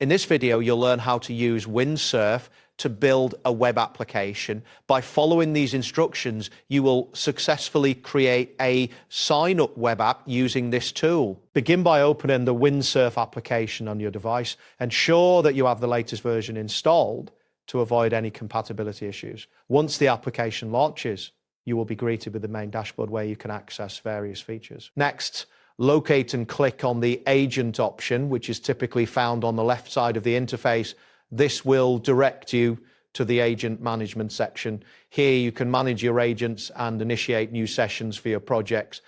In this video, you'll learn how to use Windsurf to build a web application. By following these instructions, you will successfully create a sign-up web app using this tool. Begin by opening the Windsurf application on your device. Ensure that you have the latest version installed to avoid any compatibility issues. Once the application launches, you will be greeted with the main dashboard where you can access various features. Next, locate and click on the agent option, which is typically found on the left side of the interface. This will direct you to the agent management section. Here you can manage your agents and initiate new sessions for your projects.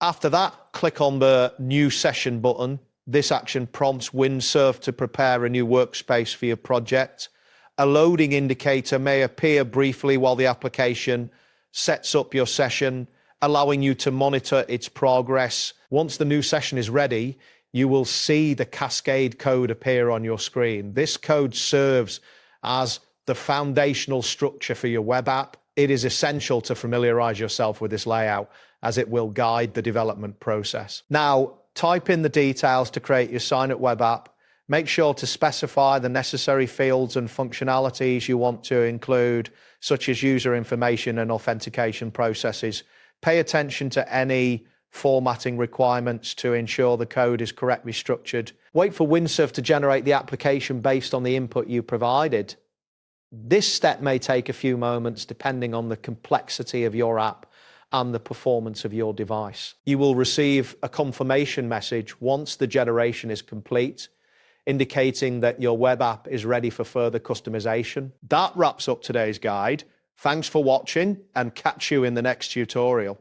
After that, click on the new session button. This action prompts Windsurf to prepare a new workspace for your project. A loading indicator may appear briefly while the application sets up your session, allowing you to monitor its progress. Once the new session is ready, you will see the cascade code appear on your screen. This code serves as the foundational structure for your web app. It is essential to familiarize yourself with this layout, as it will guide the development process. Now, type in the details to create your sign-up web app. Make sure to specify the necessary fields and functionalities you want to include, such as user information and authentication processes. Pay attention to any formatting requirements to ensure the code is correctly structured. Wait for Windsurf to generate the application based on the input you provided. This step may take a few moments depending on the complexity of your app and the performance of your device. You will receive a confirmation message once the generation is complete, indicating that your web app is ready for further customization. That wraps up today's guide. Thanks for watching, and catch you in the next tutorial.